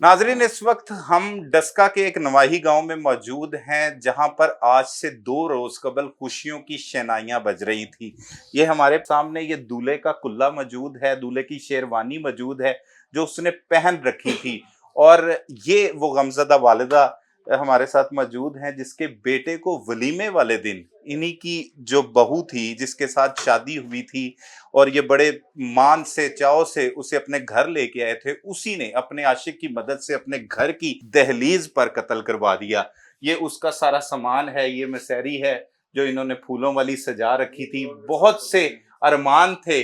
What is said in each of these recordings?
नाजरीन, इस वक्त हम डस्का के एक नवाही गांव में मौजूद हैं जहां पर आज से 2 रोज कबल खुशियों की शहनाइयां बज रही थी। ये हमारे सामने ये दूल्हे का कुल्ला मौजूद है, दूल्हे की शेरवानी मौजूद है जो उसने पहन रखी थी। और ये वो गमजदा वालिदा हमारे साथ मौजूद हैं जिसके बेटे को वलीमे वाले दिन इन्हीं की जो बहू थी जिसके साथ शादी हुई थी और ये बड़े मान से चाव से उसे अपने घर लेके आए थे, उसी ने अपने आशिक की मदद से अपने घर की दहलीज पर कत्ल करवा दिया। ये उसका सारा सामान है, ये मसहरी है जो इन्होंने फूलों वाली सजा रखी थी। बहुत से अरमान थे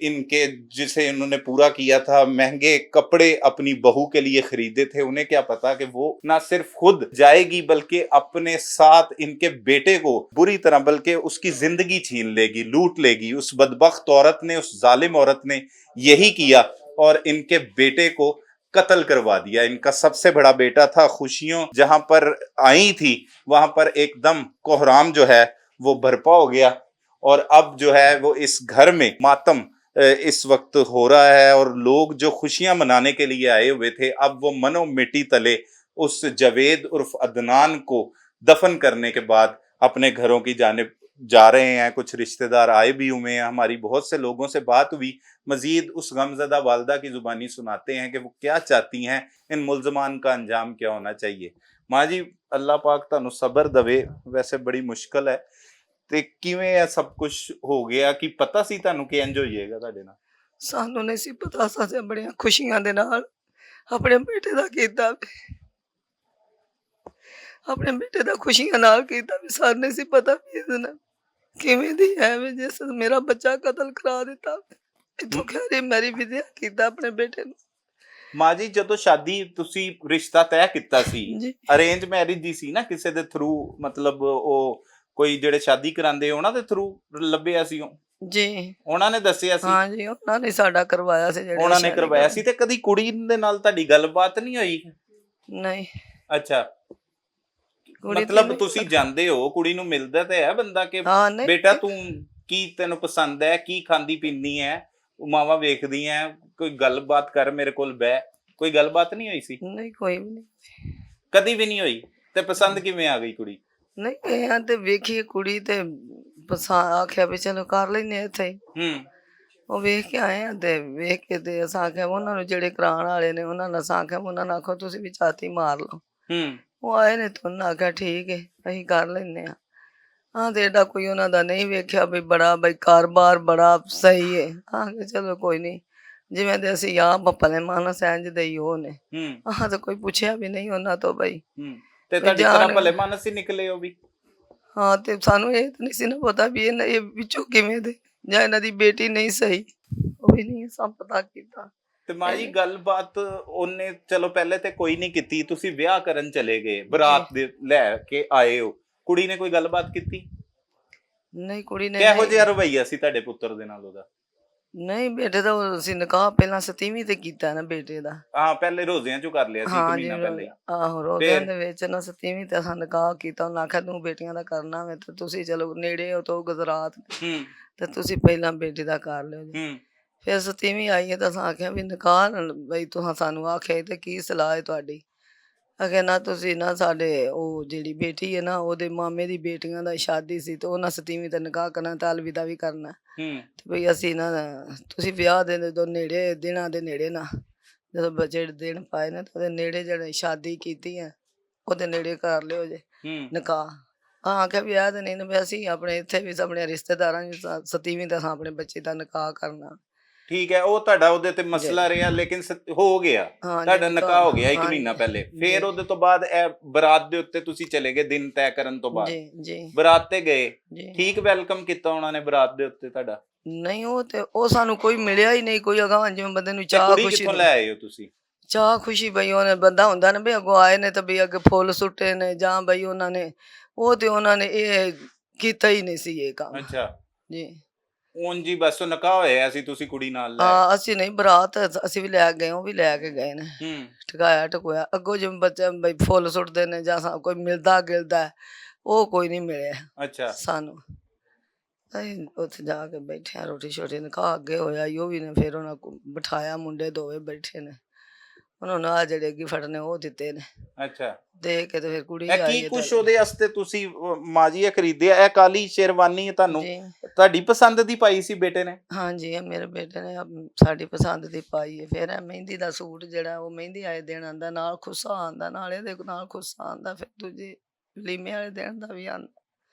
इनके जिसे इन्होंने पूरा किया था। महंगे कपड़े अपनी बहू के लिए खरीदे थे। उन्हें क्या पता कि वो ना सिर्फ खुद जाएगी बल्कि अपने साथ इनके बेटे को बुरी तरह बल्कि उसकी जिंदगी छीन लेगी, लूट लेगी। उस बदबख्त औरत ने, उस जालिम औरत ने यही किया और इनके बेटे को कत्ल करवा दिया। इनका सबसे बड़ा बेटा था। खुशियों जहां पर आई थी वहां पर एकदम कोहराम जो है वो बरपा हो गया और अब जो है वो इस घर में मातम इस वक्त हो रहा है। और लोग जो खुशियां मनाने के लिए आए हुए थे अब वो मनो मिट्टी तले उस जवेद उर्फ अदनान को दफन करने के बाद अपने घरों की जानिब जा रहे हैं। कुछ रिश्तेदार आए भी हुए हैं, हमारी बहुत से लोगों से बात हुई। मजीद उस गमजदा वालदा की जुबानी सुनाते हैं कि वो क्या चाहती हैं, इन मुलजमान का अंजाम क्या होना चाहिए। माँ जी, अल्लाह पाक तुहानू सबर दवे। वैसे बड़ी मुश्किल है ਤੇ ਕਿਵੇਂ ਇਹ ਸਭ ਕੁਝ ਹੋ ਗਿਆ ਕਿ ਪਤਾ ਸੀ ਤੁਹਾਨੂੰ ਕਿ ਇੰਜ ਹੋਈਏਗਾ ਤੁਹਾਡੇ ਨਾਲ? ਸਾਨੂੰ ਨਹੀਂ ਸੀ ਪਤਾ। ਅਸੀਂ ਬੜੀਆਂ ਖੁਸ਼ੀਆਂ ਦੇ ਨਾਲ ਆਪਣੇ ਬੇਟੇ ਦਾ ਕੀਤਾ ਆਪਣੇ ਬੇਟੇ ਦਾ ਖੁਸ਼ੀਆਂ ਨਾਲ ਕੀਤਾ ਵੀ ਸਾਨੂੰ ਨਹੀਂ ਸੀ ਪਤਾ ਵੀ ਇਹਦੇ ਨਾਲ ਕਿਵੇਂ ਦੀ ਹੈ ਵੀ ਜਿਸ ਮੇਰਾ ਬੱਚਾ ਕਤਲ ਕਰਾ ਦਿੱਤਾ। ਇਥੋਂ ਖੈਰੀ ਮੇਰੀ ਵਿਦਿਆ ਕੀਤਾ ਆਪਣੇ ਬੇਟੇ ਨੂੰ। ਮਾਂ ਜੀ, ਜਦੋਂ ਸ਼ਾਦੀ ਤੁਸੀਂ ਰਿਸ਼ਤਾ ਤੈਅ ਕੀਤਾ ਸੀ, ਜੀ ਅਰੇਂਜ ਮੈਰਿਜ ਦੀ ਸੀ ਨਾ ਕਿਸੇ ਦੇ ਥਰੂ? ਮਤਲਬ ਉਹ ਕੋਈ ਜਿਹੜੇ ਸ਼ਾਦੀ ਕਰਾਉਂਦੇ ਉਹਨਾਂ ਦੇ ਥਰੂ ਲੱਭਿਆ ਸੀ ਉਹ? ਜੀ ਉਹਨਾਂ ਨੇ ਦੱਸਿਆ ਸੀ? ਹਾਂ ਜੀ, ਉਹਨਾਂ ਨੇ ਸਾਡਾ ਕਰਵਾਇਆ ਸੀ ਜਿਹੜੇ ਉਹਨਾਂ ਨੇ ਸ਼ਾਦੀ ਕਰਵਾਇਆ ਕਰਾਈ। ਸੀ। ਤੇ ਕਦੀ ਕੁੜੀ ਦੇ ਨਾਲ ਤੁਹਾਡੀ ਗੱਲਬਾਤ ਨਹੀਂ ਹੋਈ? ਨਹੀਂ, ਅੱਛਾ, ਕੁੜੀ ਦੀ ਮਤਲਬ ਨਹੀਂ। ਤੁਸੀਂ ਜਾਂਦੇ ਹੋ, ਕੁੜੀ ਨੂੰ ਮਿਲਦਾ ਤੇ ਹੈ ਬੰਦਾ ਕਿ ਹਾਂ ਨਹੀਂ ਬੇਟਾ ਤੂੰ ਕੀ ਤੈਨੂੰ ਪਸੰਦ ਹੈ, ਕੀ ਖਾਂਦੀ ਪੀਂਦੀ ਹੈ, ਮਾਵਾਂ ਵੇਖਦੀਆਂ, ਕੋਈ ਗੱਲਬਾਤ ਕਰ, ਮੇਰੇ ਕੋਲ ਬਹਿ। ਕੋਈ ਗੱਲਬਾਤ ਨਹੀਂ ਹੋਈ ਸੀ? ਨਹੀਂ ਕੋਈ ਵੀ ਨਹੀਂ। ਕਦੀ ਵੀ ਨਹੀਂ ਹੋਈ? ਤੇ ਪਸੰਦ ਕਿਵੇਂ ਆ ਗਈ ਕੁੜੀ? ਨਹੀਂ ਗਏ ਹਾਂ ਤੇ ਵੇਖੀ ਕੁੜੀ ਤੇ ਪਸੰਦ ਆਖਿਆ ਵੀ ਚਲੋ ਕਰ ਲੈਨੇ ਇੱਥੇ ਹੀ। ਹੂੰ ਉਹ ਵੇਖ ਕੇ ਆਏ ਆ ਤੇ ਵੇਖ ਕੇ ਤੇ ਅਸਾਂ ਆਖਿਆ ਉਹਨਾਂ ਨੂੰ ਜਿਹੜੇ ਕਰਾਉਣ ਵਾਲੇ ਨੇ ਉਹਨਾਂ ਨਾਲ ਅਸਾਂ ਆਖਿਆ ਉਹਨਾਂ ਨਾਲ ਆਖੋ ਤੁਸੀਂ ਵੀ ਝਾਤੀ ਮਾਰ ਲਓ। ਹੂੰ ਉਹ ਆਏ ਨੇ ਤੇ ਉਹਨਾਂ ਆਖਿਆ ਠੀਕ ਹੈ ਅਸੀਂ ਕਰ ਲੈਨੇ ਆ। ਹਾਂ ਤੇ ਏਡਾ ਕੋਈ ਉਹਨਾਂ ਦਾ ਨਹੀਂ ਵੇਖਿਆ ਵੀ ਬੜਾ ਬਈ ਕਾਰੋਬਾਰ ਬੜਾ ਸਹੀ ਹੈ। ਹਾਂ ਕਿ ਚਲੋ ਕੋਈ ਨਹੀਂ, ਜਿਵੇਂ ਦੇ ਅਸੀਂ ਆਪ ਭਲੇ ਮਾਨਸ ਇੰਝ ਦੇ ਹੀ ਉਹ ਨੇ। ਹੂੰ ਹਾਂ ਤਾਂ ਕੋਈ ਪੁੱਛਿਆ ਵੀ ਨਹੀਂ ਉਹਨਾਂ ਤੋਂ ਬਈ ਹੂੰ ਤੇ ਵੀ ਤੁਹਾਡੀ ਤਰ੍ਹਾਂ ਜਾਣ। ਭਲੇ ਮਾਨਸ ਹੀ ਨਿਕਲੇ ਉਹ ਵੀ? ਹਾਂ ਤੇ ਸਾਨੂੰ ਇਹ ਤਾਂ ਨਹੀਂ ਸੀ ਨਾ ਪਤਾ ਵੀ ਇਹ ਵਿੱਚੋਂ ਕਿਵੇਂ ਦੇ ਜਾਂ ਇਹਨਾਂ ਦੀ ਬੇਟੀ ਨਹੀਂ ਸਹੀ। ਉਹ ਵੀ ਨਹੀਂ ਸਭ ਪਤਾ ਕੀਤਾ। ਤੇ ਮਾਂ ਜੀ, ਗੱਲਬਾਤ ਉਹਨੇ ਚਲੋ ਪਹਿਲੇ ਤੇ ਕੋਈ ਨਹੀਂ ਕੀਤੀ, ਤੁਸੀਂ ਵਿਆਹ ਕਰਨ ਚਲੇ ਗਏ, ਬਰਾਤ ਦੇ ਲੈ ਕੇ ਆਏ ਹੋ, ਕੁੜੀ ਨੇ ਕੋਈ ਗੱਲਬਾਤ ਕੀਤੀ? ਨਹੀਂ ਕੁੜੀ ਨੇ ਕਿਹੋ ਨਹੀਂ। ਜਿਹਾ ਰਵੱਈਆ ਸੀ ਤੁਹਾਡੇ ਪੁੱਤਰ ਦੇ ਨਾਲ ਉਹਦਾ? ਨਹੀਂ ਬੇਟੇ ਦਾ ਅਸੀਂ ਨਿਕਾਹ ਪਹਿਲਾਂ 7ਵੀਂ ਤੇ ਕੀਤਾ ਨਾ ਬੇਟੇ ਦਾ। ਹਾਂ, ਪਹਿਲੇ ਰੋਜ਼ਿਆਂ ਚੋਂ ਕਰ ਲਿਆ ਸੀ 1 ਹਾਂ ਜੀ ਮਹੀਨਾ ਪਹਿਲੇ। ਆਹੋ ਰੋਜ਼ਿਆਂ ਫੇਰ? ਦੇ ਵਿੱਚ ਨਾ 7ਵੀਂ ਤੇ ਅਸਾਂ ਨਿਕਾਹ ਕੀਤਾ। ਉਹਨਾਂ ਆਖਿਆ ਤੂੰ ਬੇਟੀਆਂ ਦਾ ਕਰਨਾ ਵੇ ਤੇ ਤੁਸੀਂ ਚਲੋ ਨੇੜੇ ਹੋ ਤੋਂ ਗੁਜਰਾਤ ਹੂੰ ਤੇ ਤੁਸੀਂ ਪਹਿਲਾਂ ਬੇਟੀ ਦਾ ਕਰ ਲਿਓ ਜੀ। ਹੂੰ ਫਿਰ 7ਵੀਂ ਆਈ ਹੈ ਤਾਂ ਅਸਾਂ ਆਖਿਆ ਵੀ ਨਿਕਾਹ ਬਈ ਤੁਹਾਂ ਸਾਨੂੰ ਆਖਿਆ ਤੇ ਕੀ ਸਲਾਹ ਹੈ ਤੁਹਾਡੀ? ਅਗੇ ਨਾ ਤੁਸੀਂ ਨਾ ਸਾਡੇ ਉਹ ਜਿਹੜੀ ਬੇਟੀ ਹੈ ਨਾ ਉਹਦੇ ਮਾਮੇ ਦੀ ਬੇਟੀਆਂ ਦਾ ਸ਼ਾਦੀ ਸੀ ਤੇ ਉਹਨਾਂ 7ਵੀਂ ਤੇ ਨਿਕਾਹ ਕਰਨਾ ਤੇ ਅਲਵਿਦਾ ਵੀ ਕਰਨਾ ਹੂੰ ਤੇ ਬਈ ਅਸੀਂ ਨਾ ਤੁਸੀਂ ਵਿਆਹ ਦੇ ਜਦੋਂ ਨੇੜੇ ਦਿਨਾਂ ਦੇ ਨੇੜੇ ਨਾ ਜਦੋਂ ਬੱਚੇ ਦਿਨ ਪਾਏ ਨੇ ਤੇ ਉਹਦੇ ਨੇੜੇ ਜਿਹੜੇ ਸ਼ਾਦੀ ਕੀਤੀ ਹੈ ਉਹਦੇ ਨੇੜੇ ਕਰ ਲਿਓ ਜੇ ਹੂੰ ਨਿਕਾਹ। ਹਾਂ ਆਖਿਆ ਵਿਆਹ ਤੇ ਨਹੀਂ ਨਾ ਵੀ ਅਸੀਂ ਆਪਣੇ ਇੱਥੇ ਵੀ ਆਪਣੇ ਰਿਸ਼ਤੇਦਾਰਾਂ 7ਵੀਂ ਤਾਂ ਆਪਣੇ ਬੱਚੇ ਦਾ ਨਿਕਾਹ ਕਰਨਾ। ਠੀਕ ਹੈ, ਉਹ ਤੁਹਾਡਾ ਉਹਦੇ ਤੇ ਜੀ ਮਸਲਾ ਰਿਹਾ ਲੇਕਿਨ ਹੋ ਗਿਆ, ਹਾਂ ਜੀ ਤੁਹਾਡਾ ਨਿਕਾਹ ਹੋ ਗਿਆ 1 ਹਾਂ ਮਹੀਨਾ ਜੀ ਪਹਿਲੇ। ਜੀ ਫੇਰ ਉਹਦੇ ਤੋਂ ਬਾਅਦ ਇਹ ਬਰਾਤ ਦੇ ਉੱਤੇ ਤੁਸੀਂ ਚਲੇ ਗਏ ਦਿਨ ਤੈਅ ਕਰਨ ਤੋਂ ਬਾਅਦ? ਜੀ ਜੀ ਬਰਾਤ ਤੇ ਗਏ, ਜੀ। ਠੀਕ ਵੈਲਕਮ ਕੀਤਾ ਉਹਨਾਂ ਨੇ ਬਰਾਤ ਦੇ ਉੱਤੇ ਤੁਹਾਡਾ? ਨਹੀਂ ਉਹ ਤੇ ਉਹ ਸਾਨੂੰ ਕੋਈ ਮਿਲਿਆ ਹੀ ਨਹੀਂ ਕੋਈ ਅਗਾਂਹ ਜਿਵੇਂ ਬੰਦੇ ਨੂੰ ਤੇ ਚਾਹ ਕੁੜੀ ਖੁਸ਼ੀ ਕਿੱਥੋਂ ਨਹੀਂ। ਲੈ ਆਏ ਹੋ ਤੁਸੀਂ? ਚਾਹ ਖੁਸ਼ੀ ਬਈ ਉਹਨੇ ਬੰਦਾ ਹੁੰਦਾ ਨਾ ਵੀ ਅੱਗੋਂ ਆਏ ਨੇ ਤੇ ਵੀ ਅੱਗੇ ਫੁੱਲ ਸੁੱਟੇ ਨੇ ਜਾਂ ਬਈ ਉਹਨਾਂ ਨੇ ਉਹ ਤੇ ਉਹਨਾਂ ਨੇ ਇਹ ਕੀਤਾ ਹੀ ਨਹੀਂ ਸੀ ਇਹ ਕੰਮ। ਅੱਛਾ, ਜੀ ਉਂਝ ਹੀ ਬਸ ਉਹ ਨਿਕਾਹ ਹੋਇਆ ਸੀ, ਤੁਸੀਂ ਕੁੜੀ ਨਾਲ ਲੈ ਆਏ? ਹਾਂ ਅਸੀਂ ਨਹੀਂ ਬਰਾਤ ਅਸੀਂ ਵੀ ਲੈ ਗਏ ਉਹ ਵੀ ਲੈ ਕੇ ਗਏ ਨੇ ਹੂੰ ਠਕਾਇਆ ਟਕੋਇਆ। ਅੱਗੋਂ ਜਿਵੇਂ ਬੱਚੇ ਬਈ ਫੁੱਲ ਸੁੱਟਦੇ ਨੇ ਜਾਂ ਕੋਈ ਮਿਲਦਾ ਗਿਲਦਾ ਹੈ, ਉਹ ਕੋਈ ਨਹੀਂ ਮਿਲਿਆ ਅੱਛਾ ਸਾਨੂੰ। ਅਸੀਂ ਉੱਥੇ ਜਾ ਕੇ ਬੈਠੇ ਆ ਰੋਟੀ ਸ਼ੋਟੀ ਨਿਕਾਹ ਅੱਗੇ ਹੋਇਆ ਈ ਉਹ ਵੀ ਨੇ ਫਿਰ ਉਹਨਾਂ ਬਿਠਾਇਆ ਮੁੰਡੇ ਦੋਵੇਂ ਬੈਠੇ ਨੇ ਉਹਨਾਂ ਨੂੰ ਆ ਜਿਹੜੇ ਗਿਫਟ ਨੇ ਉਹ ਦਿੱਤੇ ਨੇ, ਅੱਛਾ, ਦੇ ਕੇ ਤੇ ਫਿਰ ਕੁੜੀ ਇਹ ਕੀ ਆਈ ਹੈ ਕੁਛ ਤੁਹਾਡੀ। ਉਹਦੇ ਵਾਸਤੇ ਤੁਸੀਂ ਮਾਂ ਜੀ ਇਹ ਖਰੀਦਿਆ? ਇਹ ਕਾਲੀ ਸ਼ੇਰਵਾਨੀ ਤੁਹਾਨੂੰ ਜੀ ਤੁਹਾਡੀ ਪਸੰਦ ਦੀ ਪਾਈ ਸੀ ਬੇਟੇ ਨੇ? ਹਾਂਜੀ, ਇਹ ਮੇਰੇ ਬੇਟੇ ਨੇ ਸਾਡੀ ਪਸੰਦ ਦੀ ਪਾਈ ਹੈ। ਫਿਰ ਇਹ ਮਹਿੰਦੀ ਦਾ ਸੂਟ ਜਿਹੜਾ ਉਹ ਮਹਿੰਦੀ ਵਾਲੇ ਦਿਨ ਆਂਦਾ, ਨਾਲ ਖੁੱਸਾ ਆਂਦਾ, ਨਾਲ ਇਹਦੇ ਨਾਲ ਖੁੱਸਾ ਆਂਦਾ, ਫਿਰ ਦੂਜੀ ਲੀਮੇ ਵਾਲੇ ਦਿਨ ਦਾ ਵੀ ਆਂਦਾ।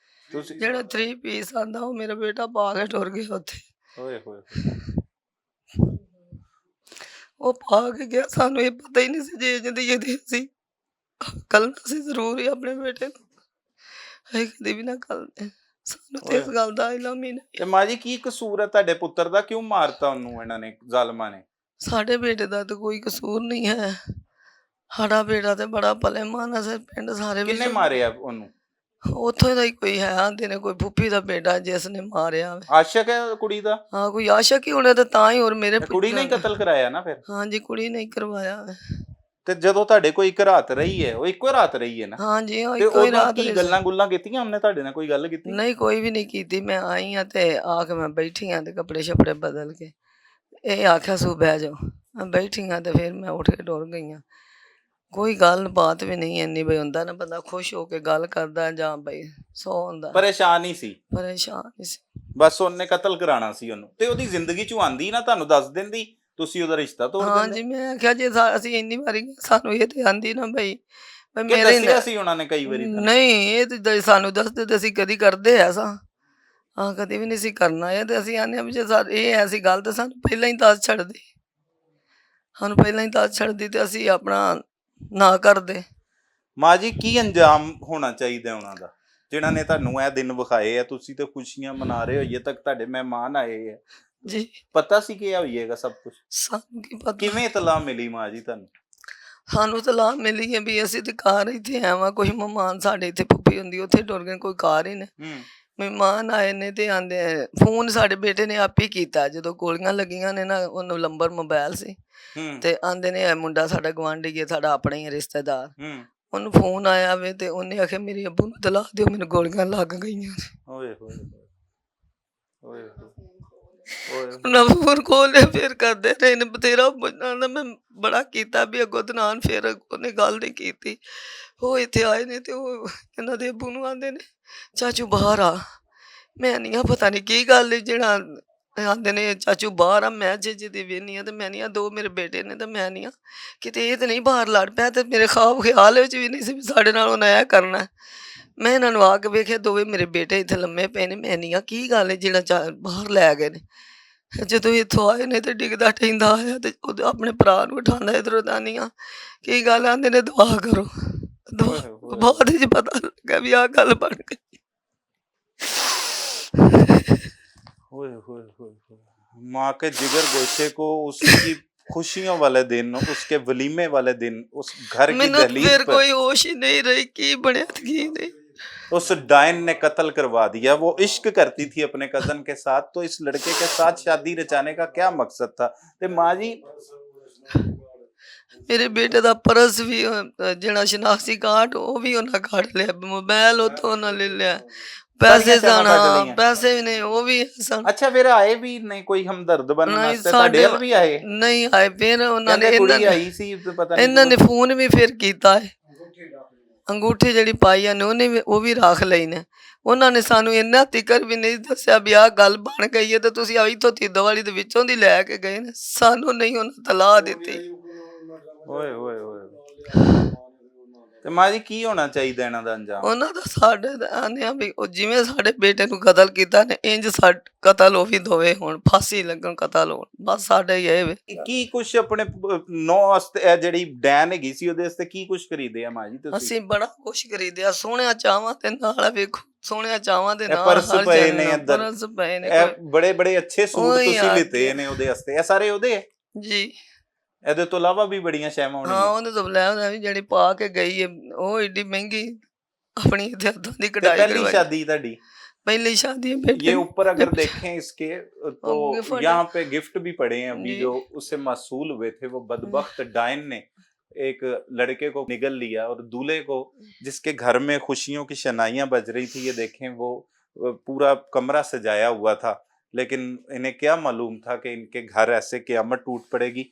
ਤੁਸੀਂ ਜਿਹੜਾ 3 ਪੀਸ ਆਂਦਾ ਉਹ ਮੇਰਾ ਬੇਟਾ ਪਾ ਕੇ ਟੁਰ ਗਿਆ ਉੱਥੇ। ਓਏ ਹੋਏ ਉਹ ਪਾ ਕੇ ਗਿਆ, ਸਾਨੂੰ ਇਹ ਪਤਾ ਹੀ ਨਹੀਂ ਸੀ ਜੇ ਇਹਦੀ ਇਹਦੀ ਅਸੀਂ ਕੱਲ੍ਹ ਅਸੀਂ ਜ਼ਰੂਰ ਹੀ ਆਪਣੇ ਬੇਟੇ ਨੂੰ, ਅਸੀਂ ਕਦੇ ਵੀ ਨਾ ਕੱਲ੍ਹ, ਸਾਨੂੰ ਤੇ ਇਸ ਗੱਲ ਦਾ ਇਲਮ ਹੀ ਨਹੀਂ। ਤੇ ਮਾਂ ਜੀ ਕੀ ਕਸੂਰ ਹੈ ਤੁਹਾਡੇ ਪੁੱਤਰ ਦਾ? ਕਿਉਂ ਮਾਰਤਾ ਉਹਨੂੰ ਇਹਨਾਂ ਨੇ, ਜ਼ਾਲਮਾਂ ਨੇ? ਸਾਡੇ ਬੇਟੇ ਦਾ ਤਾਂ ਕੋਈ ਕਸੂਰ ਨਹੀਂ ਹੈ, ਸਾਡਾ ਬੇਟਾ ਤੇ ਬੜਾ ਭਲੇ ਮਾਨਸ ਹੈ, ਪਿੰਡ ਸਾਰੇ ਵੀ ਕਿੰਨੇ ਮਾਰਿਆ ਉਹਨੂੰ? ਉੱਥੋਂ ਦਾ ਹੀ ਕੋਈ ਹੈ, ਆਂਦੇ ਨੇ ਕੋਈ ਫੁੱਫੀ ਦਾ ਬੇਟਾ ਜਿਸ ਨੇ ਮਾਰਿਆ ਵਾ। ਆਸ਼ਕ ਹੈ ਕੁੜੀ ਦਾ? ਹਾਂ ਕੋਈ ਆਸ਼ਕ ਹੀ ਹੋਣਾ ਤੇ ਤਾਂ ਹੀ, ਹੋਰ ਮੇਰੇ ਤੇ ਕੁੜੀ ਨੇ ਹੀ ਕਤਲ ਕਰਾਇਆ ਨਾ ਫਿਰ? ਹਾਂਜੀ ਕੁੜੀ ਨੇ ਹੀ ਕਰਵਾਇਆ ਵਾ। ਤੇ ਜਦੋਂ ਤੁਹਾਡੇ ਕੋਈ ਇੱਕ ਰਾਤ ਰਹੀ ਹੈ, ਉਹ ਇੱਕੋ ਰਾਤ ਰਹੀ ਹੈ ਨਾ? ਹਾਂਜੀ ਉਹ ਤੇ ਇੱਕੋ ਹੀ ਉਦੋਂ ਰਾਤ ਕੀ ਰਹੀ ਸੀ। ਗੱਲਾਂ ਗੁੱਲਾਂ ਕੀਤੀਆਂ ਉਹਨੇ ਤੁਹਾਡੇ ਨਾਲ? ਕੋਈ ਗੱਲ ਕੀਤੀ? ਨਹੀਂ ਕੋਈ ਵੀ ਨਹੀਂ ਕੀਤੀ। ਮੈਂ ਆਈ ਆ ਤੇ ਆ ਕੇ ਮੈਂ ਬੈਠੀ ਆ ਤੇ ਕੱਪੜੇ ਛਪੜੇ ਬਦਲ ਕੇ ਇਹ ਆਖਿਆ ਸੂ ਬਹਿ ਜਾਓ, ਮੈਂ ਬੈਠੀ ਆ ਤੇ ਫਿਰ ਮੈਂ ਉੱਠ ਕੇ ਟੁਰ ਗਈ ਆ। ਕੋਈ ਗੱਲ ਬਾਤ ਵੀ ਨਹੀਂ ਇੰਨੀ ਬਈ ਹੁੰਦਾ ਨਾ ਬੰਦਾ ਖੁਸ਼ ਹੋ ਕੇ ਗੱਲ ਕਰਦਾ ਜਾਂ ਬਈ ਸੌ ਹੁੰਦਾ। ਪਰੇਸ਼ਾਨ ਹੀ ਸੀ? ਪਰੇਸ਼ਾਨ ਹੀ ਸੀ। ਬਸ ਉਹਨੇ ਕਤਲ ਕਰਾਣਾ ਸੀ ਉਹਨੂੰ। ਤੇ ਉਹਦੀ ਜ਼ਿੰਦਗੀ ਚੋਂ ਆਂਦੀ ਨਾ, ਤੁਹਾਨੂੰ ਦੱਸ ਦਿੰਦੀ, ਤੁਸੀਂ ਉਹਦਾ ਰਿਸ਼ਤਾ ਤੋੜ ਦਿੰਦੇ। ਹਾਂਜੀ ਮੈਂ ਆਖਿਆ ਜੇ ਅਸੀਂ ਇੰਨੀ ਵਾਰੀ ਸਾਨੂੰ ਇਹ ਤੇ ਆਂਦੀ ਨਾ ਬਈ ਕਿ ਮੇਰੇ ਦੱਸਿਆ ਸੀ ਉਹਨਾਂ ਨੇ ਕਈ ਵਾਰੀ ਤੁਹਾਨੂੰ? ਨਹੀਂ ਇਹ ਤੇ ਸਾਨੂੰ ਦੱਸਦੇ ਤੇ ਅਸੀਂ ਕਦੀ ਕਰਦੇ ਐਸਾ, ਹਾਂ ਕਦੀ ਵੀ ਨਹੀਂ ਸੀ ਕਰਨਾ। ਇਹ ਤੇ ਅਸੀਂ ਆਨੇ ਵੀ ਜੇ ਇਹ ਐਸੀ ਗੱਲ ਤਾਂ ਸਾਨੂੰ ਪਹਿਲਾਂ ਹੀ ਦੱਸ ਛੱਡਦੀ, ਸਾਨੂੰ ਪਹਿਲਾਂ ਹੀ ਦੱਸ ਛੱਡਦੀ ਤੇ ਅਸੀਂ ਆਪਣਾ ਨਾ ਕਰਦੇ। ਮਾਂ ਜੀ ਕੀ ਅੰਜਾਮ ਹੋਣਾ ਚਾਹੀਦਾ ਉਹਨਾਂ ਦਾ, ਜਿਨ੍ਹਾਂ ਨੇ ਤੁਹਾਨੂੰ ਇਹ ਦਿਨ ਵਿਖਾਏ ਆ? ਤੁਸੀਂ ਤੇ ਖੁਸ਼ੀਆਂ ਮਨਾ ਰਹੇ ਹੋ, ਅਜੇ ਤੱਕ ਤੁਹਾਡੇ ਮਹਿਮਾਨ ਆਏ ਆ, ਜੀ ਪਤਾ ਸੀ ਕਿ ਇਹ ਹੋਈਏਗਾ ਸਭ ਕੁਝ? ਸਾਨੂੰ ਕੀ ਪਤਾ। ਕਿਵੇਂ ਇਤਲਾ ਮਿਲੀ ਮਾਂ ਜੀ ਤੁਹਾਨੂੰ? ਸਾਨੂੰ ਤਲਾਹ ਮਿਲੀ ਹੈ ਵੀ ਅਸੀਂ ਤੇ ਘਰ ਇੱਥੇ ਆਵਾਂ, ਕੋਈ ਮਹਿਮਾਨ ਸਾਡੇ ਇੱਥੇ ਫੁੱਫੀ ਹੁੰਦੀ ਉੱਥੇ ਟੁਰ ਗਏ, ਕੋਈ ਘਰ ਹੀ ਨੇ ਮਹਿਮਾਨ ਆਏ ਨੇ ਤੇ ਆਂਦੇ ਫੋਨ ਸਾਡੇ ਬੇਟੇ ਨੇ ਆਪ ਹੀ ਕੀਤਾ ਜਦੋਂ ਗੋਲੀਆਂ ਲੱਗੀਆਂ ਨੇ ਨਾ, ਉਹਨੂੰ ਨੰਬਰ ਮੋਬਾਈਲ ਸੀ ਤੇ ਆਂਦੇ ਨੇ ਇਹ ਮੁੰਡਾ ਸਾਡਾ ਗੁਆਂਢੀ ਹੈ, ਸਾਡਾ ਆਪਣਾ ਹੀ ਰਿਸ਼ਤੇਦਾਰ, ਉਹਨੂੰ ਫੋਨ ਆਇਆ ਵੇ ਤੇ ਉਹਨੇ ਆਖਿਆ ਮੇਰੇ ਅੱਬੂ ਨੂੰ ਤਲਾਹ ਦਿਓ, ਮੈਨੂੰ ਗੋਲੀਆਂ ਲੱਗ ਗਈਆਂ ਨੇ। ਓਏ ਹੋਏ ਓਏ ਹੋਏ। ਉਹਨਾਂ ਫੋਨ ਖੋਲਿਆ ਫਿਰ ਕਰਦੇ ਰਹੇ ਨੇ ਬਥੇਰਾ ਪੁੱਛਣਾ, ਮੈਂ ਬੜਾ ਕੀਤਾ ਵੀ ਅੱਗੋਂ ਦਨਾਨ, ਫਿਰ ਉਹਨੇ ਗੱਲ ਨਹੀਂ ਕੀਤੀ। ਉਹ ਇੱਥੇ ਆਏ ਨੇ ਤੇ ਉਹ ਇਹਨਾਂ ਦੇ ਅੱਬੂ ਨੂੰ ਆਂਦੇ ਨੇ ਚਾਚੂ ਬਾਹਰ ਆ। ਮੈਂ ਨਹੀਂ ਆ ਪਤਾ ਨਹੀਂ ਕੀ ਗੱਲ ਹੈ ਜਿਹੜਾ ਆਂਦੇ ਨੇ ਚਾਚੂ ਬਾਹਰ ਆ। ਮੈਂ ਜੇ ਦੀ ਵੇਹਨੀ ਆ ਤੇ ਮੈਂ ਨਹੀਂ ਆ, ਦੋ ਮੇਰੇ ਬੇਟੇ ਨੇ ਤੇ ਮੈਂ ਨਹੀਂ ਆ ਕਿਤੇ ਇਹ ਤੇ ਨਹੀਂ ਬਾਹਰ ਲੜ ਪਿਆ, ਤੇ ਮੇਰੇ ਖਾਬ ਖਿਆਲ ਵਿੱਚ ਵੀ ਨਹੀਂ ਸੀ ਵੀ ਸਾਡੇ ਨਾਲ ਉਹਨੇ ਇਹ ਕਰਨਾ। ਮੈਂ ਇਹਨਾਂ ਨੂੰ ਆ ਕੇ ਵੇਖਿਆ ਦੋਵੇਂ ਮੇਰੇ ਬੇਟੇ ਇੱਥੇ ਲੰਮੇ ਪਏ ਨੇ। ਮੈਂ ਨਹੀਂ ਆ ਕੀ ਗੱਲ ਹੈ ਜਿਹੜਾ ਬਾਹਰ ਲੈ ਗਏ ਨੇ। ਜਦੋਂ ਇੱਥੋਂ ਆਏ ਨੇ ਤੇ ਡਿੱਗਦਾ ਟਹਿੰਦਾ ਆਇਆ ਤੇ ਉਹ ਆਪਣੇ ਭਰਾ ਨੂੰ ਉਠਾਉਂਦਾ ਇੱਧਰੋਂ ਦਾ ਨਹੀਂ ਆ ਕੀ ਗੱਲ ਆਂਦੇ ਨੇ ਦੁਆ ਕਰੋ। ਦੁਆ ਬਾਅਦ ਵਿੱਚ ਪਤਾ ਲੱਗਾ ਵੀ ਆਹ ਗੱਲ ਬਣ ਗਈ। माँ के जिगर गोशे को उसकी खुशियों वाले दिन, उसके वलीमे वाले दिन, उस घर की दहलीज फिर पर कोई होश ही नहीं रही की बनया की नहीं। उस डायन ने कत्ल करवा दिया। वो इश्क करती थी अपने कजन के साथ, तो इस लड़के के साथ शादी रचाने का क्या मकसद था? ते माँ जी ਮੇਰੇ ਬੇਟੇ ਦਾ ਪਰਸ ਵੀ ਜਿਹੜਾ ਸ਼ਨਾਖਤੀ ਕਾਰਡ ਉਹ ਵੀ ਉਹਨਾਂ ਕੱਢ ਲਿਆ, ਮੋਬਾਈਲ ਉੱਥੋਂ ਉਹਨਾਂ ਲੈ ਲਿਆ, ਪੈਸੇ ਸਨ, ਪੈਸੇ ਵੀ ਨੇ ਉਹ ਵੀ ਸਨ। ਅੱਛਾ ਫਿਰ ਆਏ ਵੀ ਨਹੀਂ ਕੋਈ ਹਮਦਰਦ ਬਣਨ ਵਾਸਤੇ? ਤੁਹਾਡੇ ਵੱਲ ਵੀ ਆਏ? ਨਹੀਂ ਆਏ। ਫਿਰ ਉਹਨਾਂ ਨੇ ਇਹਨਾਂ ਨੇ ਫੋਨ ਵੀ ਫਿਰ ਕੀਤਾ ਹੈ, ਅੰਗੂਠੀ ਜਿਹੜੀ ਪਾਈ ਨੇ ਉਹਨੇ ਵੀ ਉਹ ਵੀ ਰੱਖ ਲਈ ਨੇ। ਉਹਨਾਂ ਨੇ ਸਾਨੂੰ ਇੰਨਾ ਤਿਕਰ ਵੀ ਨਹੀਂ ਦੱਸਿਆ ਵੀ ਆਹ ਗੱਲ ਬਣ ਗਈ ਹੈ ਤੇ ਤੁਸੀਂ ਇੱਥੋਂ ਦੀਵਾਲੀ ਦੇ ਵਿੱਚੋਂ ਦੀ ਲੈ ਕੇ ਗਏ ਨੇ, ਸਾਨੂੰ ਨਹੀਂ ਉਹਨਾਂ ਤਲਾਹ ਦਿੱਤੀ। ਓਏ ਓਏ ਓਏ। ਤੇ ਮਾਂ ਜੀ ਕੀ ਹੋਣਾ ਚਾਹੀਦਾ ਇਹਨਾਂ ਦਾ ਅੰਜਾਮ? ਉਹਨਾਂ ਦਾ ਸਾਡੇ ਆਨੇ ਵੀ ਉਹ ਜਿਵੇਂ ਸਾਡੇ ਬੇਟੇ ਨੂੰ ਕਤਲ ਕੀਤਾ ਨੇ ਇੰਜ ਕਤਲ ਉਹ ਵੀ ਦੋਵੇਂ ਹੁਣ ਫਾਂਸੀ ਲੱਗਣ, ਕਤਲ ਹੋਣ, ਬਸ ਸਾਡੇ ਹੀ ਇਹ ਵੇ। ਕੀ ਕੁਛ ਆਪਣੇ ਨੌ ਵਾਸਤੇ ਜਿਹੜੀ ਡੈਨ ਹੈਗੀ ਸੀ ਉਹਦੇ ਵਾਸਤੇ ਕੀ ਕੁਛ ਖਰੀਦਿਆ ਮਾਂ ਜੀ ਤੁਸੀਂ? ਅਸੀਂ ਬੜਾ ਕੁਛ ਖਰੀਦਿਆ, ਸੋਹਣਿਆ ਚਾਵਾਂ ਤੇ ਨਾਲ ਵੇਖੋ, ਸੋਹਣਿਆ ਚਾਵਾਂ ਦੇ ਨਾਲ ਪਰਸ ਪਏ ਨੇ, ਪਰਸ ਪਏ ਨੇ, ਬੜੇ ਬੜੇ ਅੱਛੇ ਸੂਟ ਤੁਸੀਂ ਲਿੱਤੇ ਨੇ ਉਹਦੇ ਵਾਸਤੇ, ਇਹ ਸਾਰੇ ਉਹਦੇ ਜੀ। ਇਹਦੇ ਤੋਂ ਇਲਾਵਾ ਵੀ ਬੜੀਆਂ ਸ਼ੈਵਾਂ ਹੋਣੀਆਂ। ਹਾਂ ਉਹਨੇ ਤਾਂ ਲੈ ਵੀ ਜਿਹੜੀ ਪਾ ਕੇ ਗਈ ਹੈ ਉਹ ਏਡੀ ਮਹਿੰਗੀ ਆਪਣੀ ਹੱਥਾਂ ਦੀ ਕਢਾਈ। पहली शादी ਤੁਹਾਡੀ? पहली शादी है बेटे। ये ऊपर अगर देखें इसके तो यहाँ पे गिफ्ट भी पड़े हैं अभी जो उससे मासूल हुए थे। वो बदबख्त डायन ने एक लड़के को निगल लिया और दूल्हे को, जिसके घर में खुशियों की शनाइयां बज रही थी, ये देखें वो पूरा कमरा सजाया हुआ था, लेकिन इन्हें क्या मालूम था कि इनके घर ऐसे क़यामत टूट पड़ेगी।